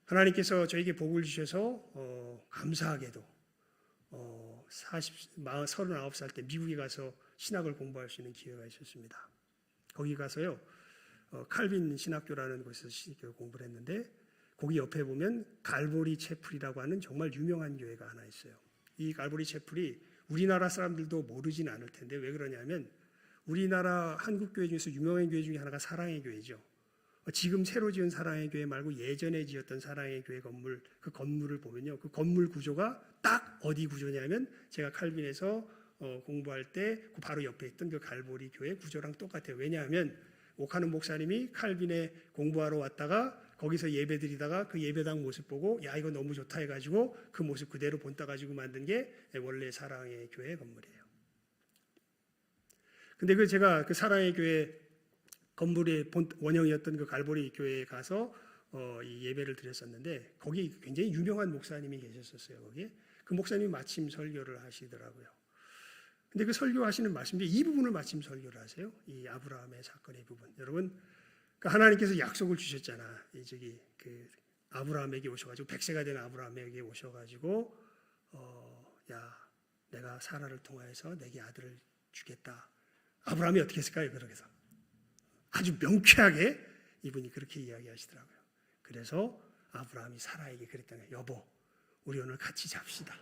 하나님께서 저에게 복을 주셔서 감사하게도 39살 때 미국에 가서 신학을 공부할 수 있는 기회가 있었습니다. 거기 가서요 칼빈 신학교라는 곳에서 공부를 했는데 거기 옆에 보면 갈보리 채플이라고 하는 정말 유명한 교회가 하나 있어요. 이 갈보리 채플이 우리나라 사람들도 모르진 않을 텐데 왜 그러냐면 우리나라 한국 교회 중에서 유명한 교회 중에 하나가 사랑의 교회죠. 지금 새로 지은 사랑의 교회 말고 예전에 지었던 사랑의 교회 건물, 그 건물을 보면요, 그 건물 구조가 딱 어디 구조냐면 제가 칼빈에서 공부할 때 그 바로 옆에 있던 그 갈보리 교회 구조랑 똑같아요. 왜냐하면 오카는 목사님이 칼빈에 공부하러 왔다가 거기서 예배드리다가 그 예배당 모습 보고 야 이거 너무 좋다 해가지고 그 모습 그대로 본따 가지고 만든 게 원래 사랑의 교회 건물이에요. 근데 그 제가 그 사랑의 교회 건물의 원형이었던 그 갈보리 교회에 가서 이 예배를 드렸었는데 거기 굉장히 유명한 목사님이 계셨었어요. 거기에 그 목사님이 마침 설교를 하시더라고요. 근데 그 설교하시는 말씀 중에 이 부분을 마침 설교를 하세요. 이 아브라함의 사건의 부분. 여러분, 그 하나님께서 약속을 주셨잖아. 그 아브라함에게 오셔가지고 100세가 된 아브라함에게 오셔가지고 야, 내가 사라를 통하여서 내게 아들을 주겠다. 아브라함이 어떻게 했을까요? 그러게서 아주 명쾌하게 이분이 그렇게 이야기하시더라고요. 그래서 아브라함이 사라에게 그랬다는 거예요. 여보, 우리 오늘 같이 잡시다.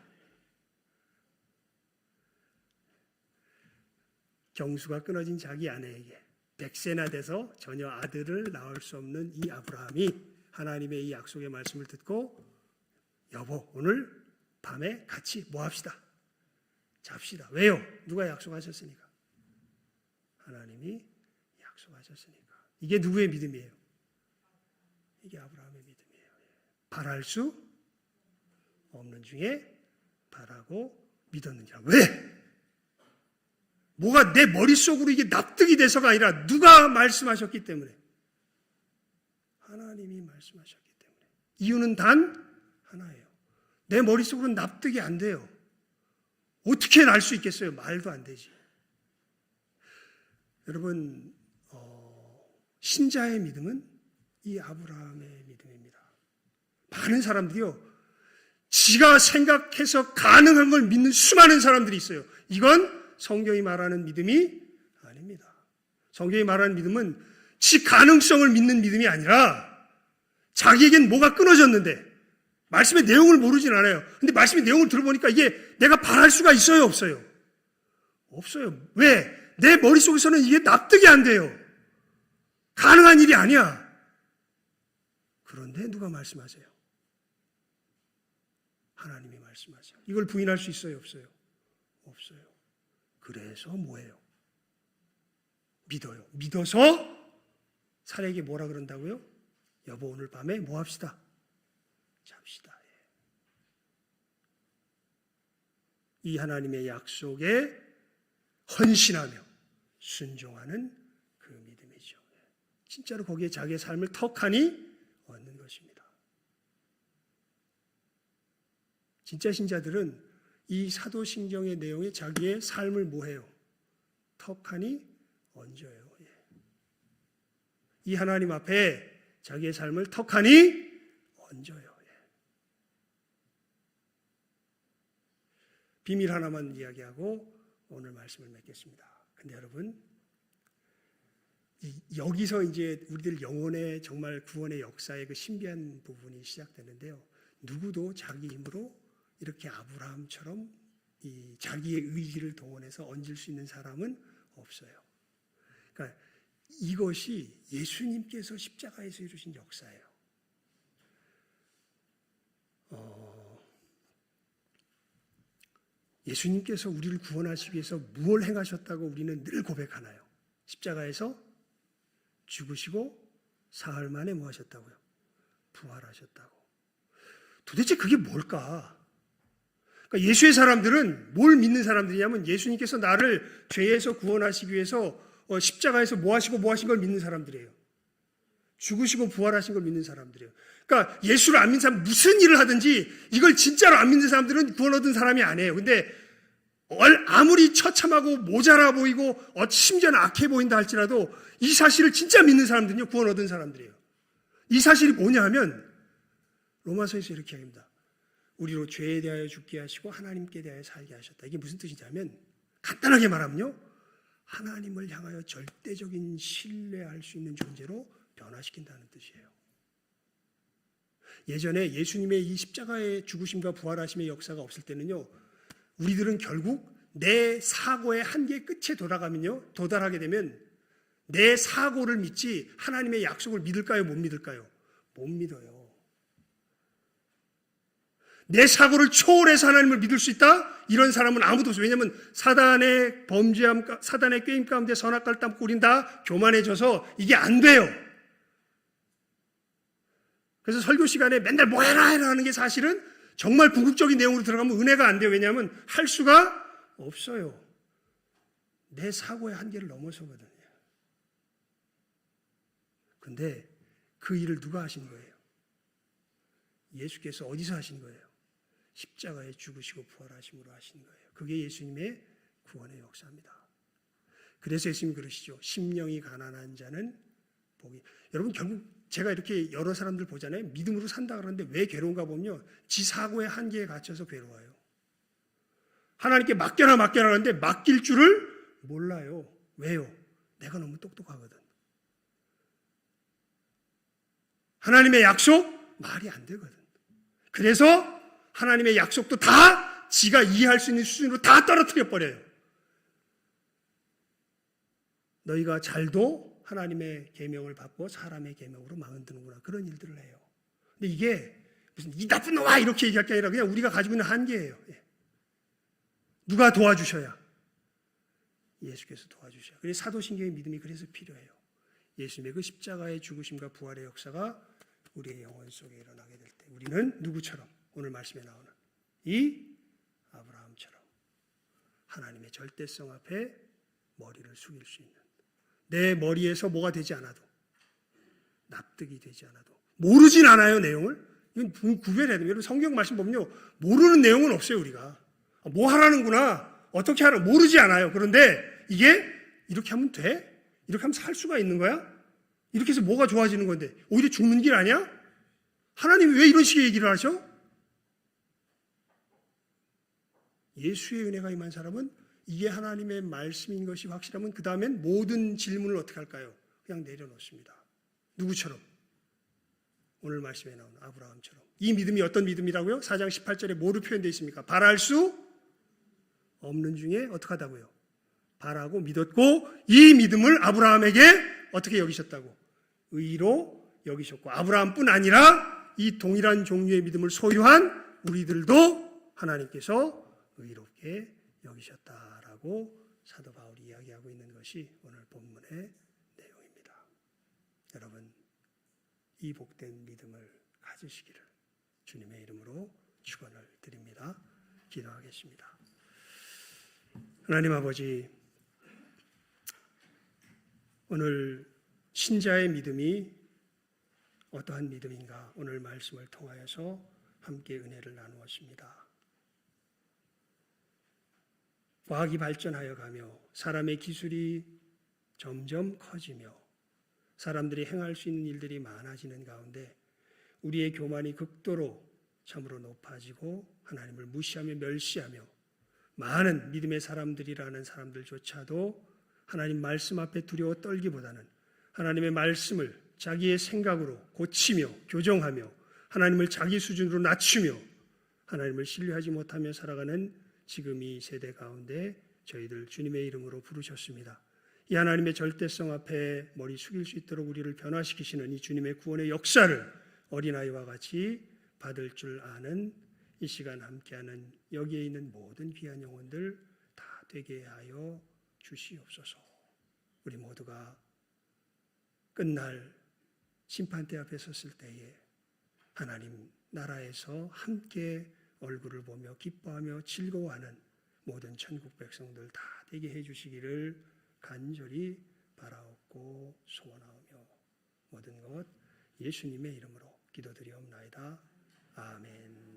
경수가 끊어진 자기 아내에게 100세나 돼서 전혀 아들을 낳을 수 없는 이 아브라함이 하나님의 이 약속의 말씀을 듣고 여보, 오늘 밤에 같이 뭐 합시다? 잡시다. 왜요? 누가 약속하셨으니까. 하나님이 약속하셨으니까. 이게 누구의 믿음이에요? 이게 아브라함의 믿음이에요. 바랄 수 없는 중에 바라고 믿었느니라. 왜? 뭐가 내 머릿속으로 이게 납득이 돼서가 아니라 누가 말씀하셨기 때문에. 하나님이 말씀하셨기 때문에. 이유는 단 하나예요. 내 머릿속으로는 납득이 안 돼요. 어떻게 날 수 있겠어요? 말도 안 되지. 여러분, 신자의 믿음은 이 아브라함의 믿음입니다. 많은 사람들이요, 지가 생각해서 가능한 걸 믿는 수많은 사람들이 있어요. 이건 성경이 말하는 믿음이 아닙니다. 성경이 말하는 믿음은 지 가능성을 믿는 믿음이 아니라 자기에겐 뭐가 끊어졌는데 말씀의 내용을 모르진 않아요. 근데 말씀의 내용을 들어보니까 이게 내가 바랄 수가 있어요? 없어요? 없어요. 왜? 내 머릿속에서는 이게 납득이 안 돼요. 가능한 일이 아니야. 그런데 누가 말씀하세요? 하나님이 말씀하세요. 이걸 부인할 수 있어요? 없어요? 없어요. 그래서 뭐예요? 믿어요. 믿어서 사례에게 뭐라 그런다고요? 여보, 오늘 밤에 뭐 합시다? 잡시다. 이 하나님의 약속에 헌신하며 순종하는 그 믿음이죠. 진짜로 거기에 자기의 삶을 턱하니 얻는 것입니다. 진짜 신자들은 이 사도신경의 내용에 자기의 삶을 뭐해요? 턱하니 얹어요. 이 하나님 앞에 자기의 삶을 턱하니 얹어요. 비밀 하나만 이야기하고 오늘 말씀을 맺겠습니다. 근데 여러분, 여기서 이제 우리들 영혼의 정말 구원의 역사의 그 신비한 부분이 시작되는데요. 누구도 자기 힘으로 이렇게 아브라함처럼 이 자기의 의지를 동원해서 얹을 수 있는 사람은 없어요. 그러니까 이것이 예수님께서 십자가에서 이루신 역사예요. 예수님께서 우리를 구원하시기 위해서 무엇을 행하셨다고 우리는 늘 고백하나요? 십자가에서 죽으시고 사흘 만에 뭐 하셨다고요? 부활하셨다고. 도대체 그게 뭘까? 그러니까 예수의 사람들은 뭘 믿는 사람들이냐면 예수님께서 나를 죄에서 구원하시기 위해서 십자가에서 뭐 하시고 뭐 하신 걸 믿는 사람들이에요. 죽으시고 부활하신 걸 믿는 사람들이에요. 그러니까 예수를 안 믿는 사람 무슨 일을 하든지 이걸 진짜로 안 믿는 사람들은 구원 얻은 사람이 아니에요. 근데 아무리 처참하고 모자라 보이고 심지어는 악해 보인다 할지라도 이 사실을 진짜 믿는 사람들은요, 구원 얻은 사람들이에요. 이 사실이 뭐냐 하면 로마서에서 이렇게 합니다. 우리로 죄에 대하여 죽게 하시고 하나님께 대하여 살게 하셨다. 이게 무슨 뜻이냐면 간단하게 말하면요, 하나님을 향하여 절대적인 신뢰할 수 있는 존재로 변화시킨다는 뜻이에요. 예전에 예수님의 이 십자가의 죽으심과 부활하심의 역사가 없을 때는요, 우리들은 결국 내 사고의 한계 끝에 도달하게 되면 내 사고를 믿지 하나님의 약속을 믿을까요? 못 믿을까요? 못 믿어요. 내 사고를 초월해서 하나님을 믿을 수 있다? 이런 사람은 아무도 없어요. 왜냐하면 사단의 범죄함, 사단의 꾀임 가운데 선악과를 따먹고 우린 다 교만해져서 이게 안 돼요. 그래서 설교 시간에 맨날 뭐 해라 하는 게 사실은 정말 궁극적인 내용으로 들어가면 은혜가 안 돼요. 왜냐하면 할 수가 없어요. 내 사고의 한계를 넘어서거든요. 근데 그 일을 누가 하신 거예요? 예수께서 어디서 하신 거예요? 십자가에 죽으시고 부활하심으로 하신 거예요. 그게 예수님의 구원의 역사입니다. 그래서 예수님이 그러시죠. 심령이 가난한 자는 복이. 여러분 결국 제가 이렇게 여러 사람들 보잖아요. 믿음으로 산다 그러는데 왜 괴로운가 보면요, 지 사고의 한계에 갇혀서 괴로워요. 하나님께 맡겨라 하는데 맡길 줄을 몰라요. 왜요? 내가 너무 똑똑하거든. 하나님의 약속 말이 안 되거든. 그래서 하나님의 약속도 다 지가 이해할 수 있는 수준으로 다 떨어뜨려 버려요. 너희가 잘도 하나님의 계명을 받고 사람의 계명으로 망언드는구나, 그런 일들을 해요. 근데 이게 무슨 이 나쁜 놈아 이렇게 얘기할 게 아니라 그냥 우리가 가지고 있는 한계예요. 누가 도와주셔야? 예수께서 도와주셔야. 그래서 사도신경의 믿음이 그래서 필요해요. 예수님의 그 십자가의 죽으심과 부활의 역사가 우리의 영혼 속에 일어나게 될 때 우리는 누구처럼? 오늘 말씀에 나오는 이 아브라함처럼 하나님의 절대성 앞에 머리를 숙일 수 있는, 내 머리에서 뭐가 되지 않아도, 납득이 되지 않아도, 모르진 않아요 내용을. 이건 구별해야 돼요. 여러분 성경 말씀 보면요, 모르는 내용은 없어요. 우리가 뭐 하라는구나, 어떻게 하라 모르지 않아요. 그런데 이게 이렇게 하면 돼? 이렇게 하면 살 수가 있는 거야? 이렇게 해서 뭐가 좋아지는 건데 오히려 죽는 길 아니야? 하나님이 왜 이런 식의 얘기를 하셔? 예수의 은혜가 임한 사람은 이게 하나님의 말씀인 것이 확실하면 그 다음엔 모든 질문을 어떻게 할까요? 그냥 내려놓습니다. 누구처럼? 오늘 말씀에 나오는 아브라함처럼. 이 믿음이 어떤 믿음이라고요? 4장 18절에 뭐로 표현되어 있습니까? 바랄 수 없는 중에 어떻게 하다고요? 바라고 믿었고 이 믿음을 아브라함에게 어떻게 여기셨다고? 의로 여기셨고, 아브라함뿐 아니라 이 동일한 종류의 믿음을 소유한 우리들도 하나님께서 의롭게 여기셨다라고 사도 바울이 이야기하고 있는 것이 오늘 본문의 내용입니다. 여러분, 이 복된 믿음을 가지시기를 주님의 이름으로 축원을 드립니다. 기도하겠습니다. 하나님 아버지, 오늘 신자의 믿음이 어떠한 믿음인가 오늘 말씀을 통하여서 함께 은혜를 나누었습니다. 과학이 발전하여 가며 사람의 기술이 점점 커지며 사람들이 행할 수 있는 일들이 많아지는 가운데 우리의 교만이 극도로 참으로 높아지고 하나님을 무시하며 멸시하며 많은 믿음의 사람들이라는 사람들조차도 하나님 말씀 앞에 두려워 떨기보다는 하나님의 말씀을 자기의 생각으로 고치며 교정하며 하나님을 자기 수준으로 낮추며 하나님을 신뢰하지 못하며 살아가는 지금 이 세대 가운데 저희들 주님의 이름으로 부르셨습니다. 이 하나님의 절대성 앞에 머리 숙일 수 있도록 우리를 변화시키시는 이 주님의 구원의 역사를 어린아이와 같이 받을 줄 아는 이 시간 함께하는 여기에 있는 모든 귀한 영혼들 다 되게 하여 주시옵소서. 우리 모두가 끝날 심판대 앞에 섰을 때에 하나님 나라에서 함께 얼굴을 보며 기뻐하며 즐거워하는 모든 천국 백성들 다 되게 해주시기를 간절히 바라옵고 소원하오며 모든 것 예수님의 이름으로 기도드리옵나이다. 아멘.